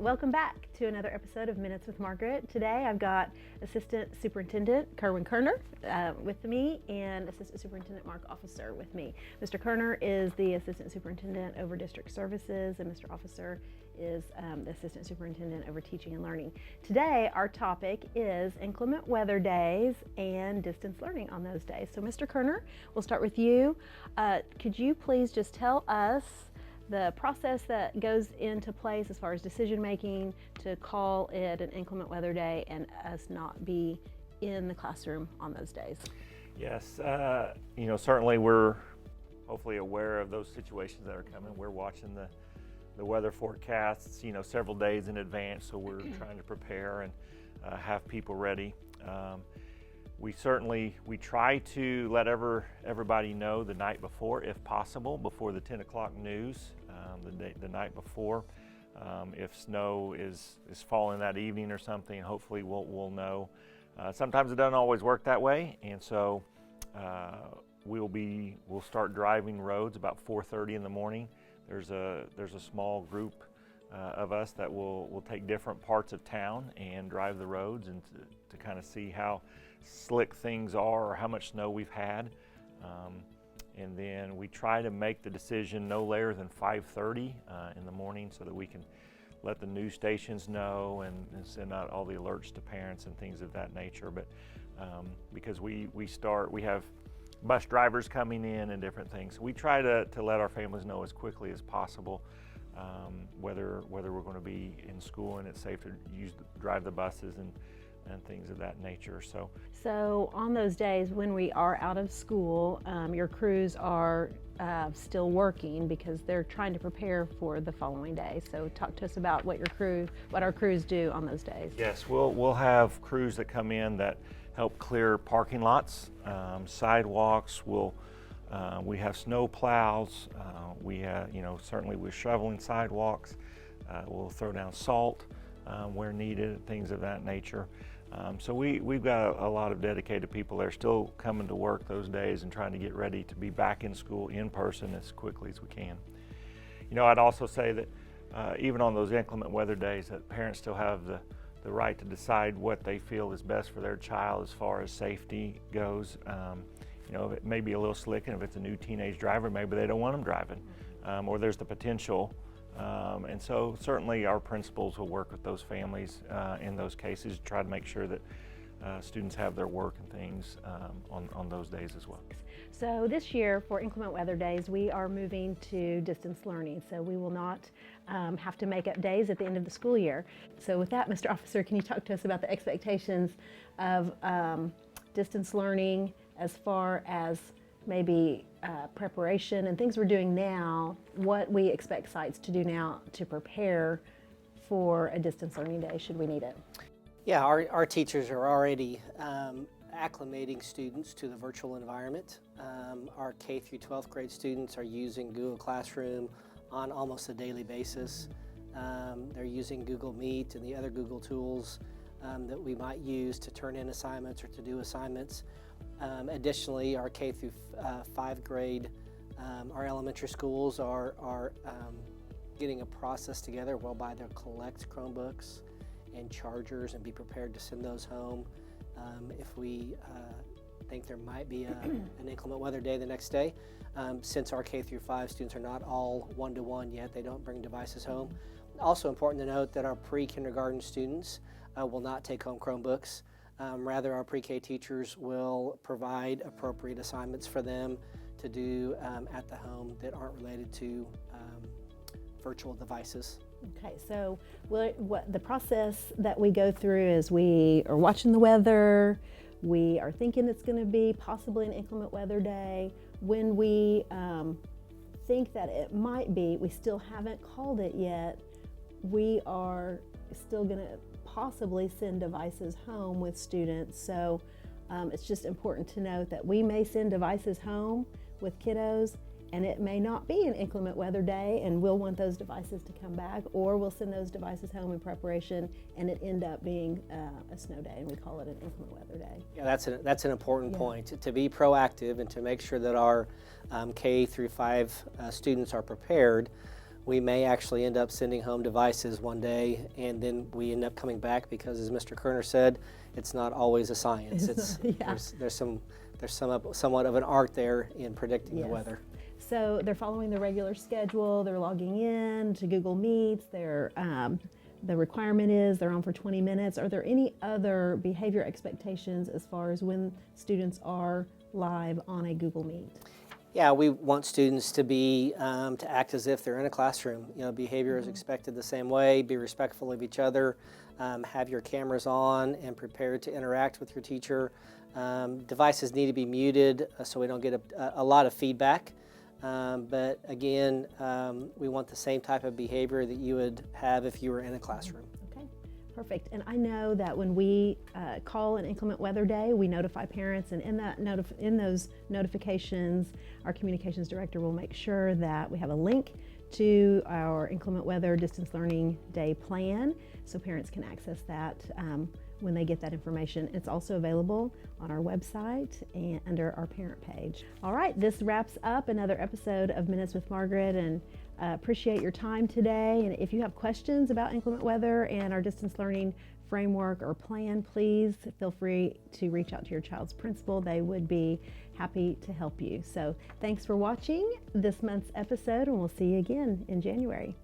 welcome back to another episode of Minutes with Margaret. Today I've got Assistant Superintendent Kerwin Koerner with me and Assistant Superintendent Mark Officer with me. Mr. Koerner is the Assistant Superintendent over District Services and Mr. Officer is the Assistant Superintendent over Teaching and Learning. Today our topic is inclement weather days and distance learning on those days. So Mr. Koerner, we'll start with you. Could you please just tell us the process that goes into place as far as decision making to call it an inclement weather day and us not be in the classroom on those days? Yes, certainly we're hopefully aware of those situations that are coming. We're watching the weather forecasts, several days in advance, so we're trying to prepare and have people ready. We try to let everybody know the night before, if possible, before the 10 o'clock news, the night before. If snow is falling that evening or something, hopefully we'll know. Sometimes it doesn't always work that way, and so we'll start driving roads about 4:30 in the morning. There's a small group of us that will take different parts of town and drive the roads and to kind of see how slick things are or how much snow we've had. And then we try to make the decision no later than 5:30 in the morning so that we can let the news stations know and send out all the alerts to parents and things of that nature. But because we have bus drivers coming in and different things, we try to let our families know as quickly as possible whether we're going to be in school and it's safe to drive the buses and things of that nature. So on those days when we are out of school, your crews are still working because they're trying to prepare for the following day. So talk to us about what our crews do on those days. Yes, we'll have crews that come in that help clear parking lots, sidewalks. We have snow plows. Certainly we're shoveling sidewalks. We'll throw down salt where needed, things of that nature. So we've got a lot of dedicated people that are still coming to work those days and trying to get ready to be back in school in person as quickly as we can. I'd also say that even on those inclement weather days, that parents still have the right to decide what they feel is best for their child as far as safety goes. It may be a little slick, and if it's a new teenage driver, maybe they don't want them driving, or there's the potential. And so certainly our principals will work with those families in those cases to try to make sure that students have their work and things on those days as well. So this year for inclement weather days, we are moving to distance learning. So we will not have to make up days at the end of the school year. So with that, Mr. Officer, can you talk to us about the expectations of distance learning as far as maybe preparation and things we're doing now, what we expect sites to do now to prepare for a distance learning day should we need it? Yeah, our teachers are already acclimating students to the virtual environment. Our K through 12th grade students are using Google Classroom on almost a daily basis. They're using Google Meet and the other Google tools that we might use to turn in assignments or to do assignments. Additionally, our K through 5th grade, our elementary schools are getting a process together whereby they'll collect Chromebooks and chargers and be prepared to send those home if we think there might be an inclement weather day the next day. Since our K through 5 students are not all one-to-one yet, they don't bring devices home. Also important to note that our pre-kindergarten students will not take home Chromebooks. Rather, our pre-K teachers will provide appropriate assignments for them to do at the home that aren't related to virtual devices. Okay, so what the process that we go through is we are watching the weather, we are thinking it's going to be possibly an inclement weather day. When we think that it might be, we still haven't called it yet, we are still going to possibly send devices home with students. So it's just important to note that we may send devices home with kiddos and it may not be an inclement weather day and we'll want those devices to come back, or we'll send those devices home in preparation and it end up being a snow day and we call it an inclement weather day. Yeah, that's an important point, to be proactive and to make sure that our K through 5 students are prepared. We may actually end up sending home devices one day, and then we end up coming back because, as Mr. Koerner said, it's not always a science. Yeah. There's somewhat of an art there in predicting the Yes. weather. So they're following the regular schedule. They're logging in to Google Meets. The requirement is they're on for 20 minutes. Are there any other behavior expectations as far as when students are live on a Google Meet? Yeah, we want students to be to act as if they're in a classroom. You know, behavior is expected the same way. Be respectful of each other. Have your cameras on and prepared to interact with your teacher. Devices need to be muted so we don't get a lot of feedback. But again, we want the same type of behavior that you would have if you were in a classroom. Okay, perfect. And I know that when we call an inclement weather day, we notify parents, and in those notifications, our communications director will make sure that we have a link to our inclement weather distance learning day plan, so parents can access that when they get that information. It's also available on our website and under our parent page. All right, this wraps up another episode of Minutes with Margaret, and appreciate your time today. And if you have questions about inclement weather and our distance learning framework or plan, please feel free to reach out to your child's principal. They would be happy to help you. So thanks for watching this month's episode, and we'll see you again in January.